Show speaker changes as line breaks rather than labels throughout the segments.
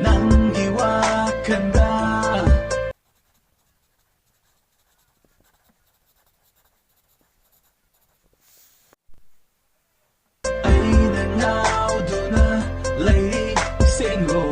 Nanggi wakanda Aina nauduna lay sengo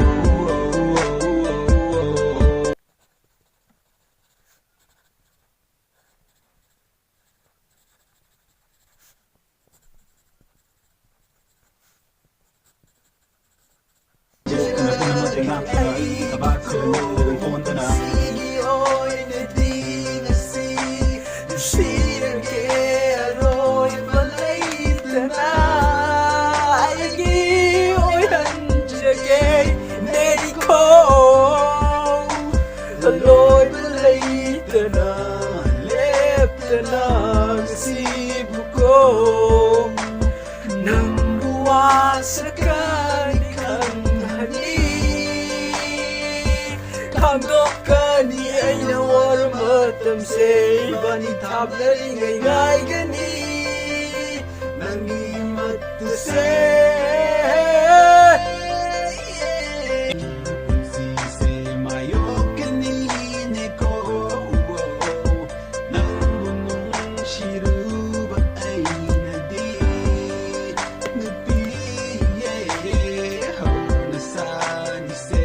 Kani aina war matam se bani thabnari ngai ngai gani nangi mat se si se mayokani ne ko nangunung shiru ba aina di nupi ye ho nasani se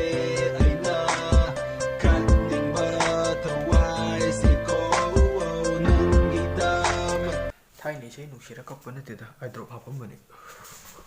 Thai ni sei nung sira kapana teda I drop hapam bani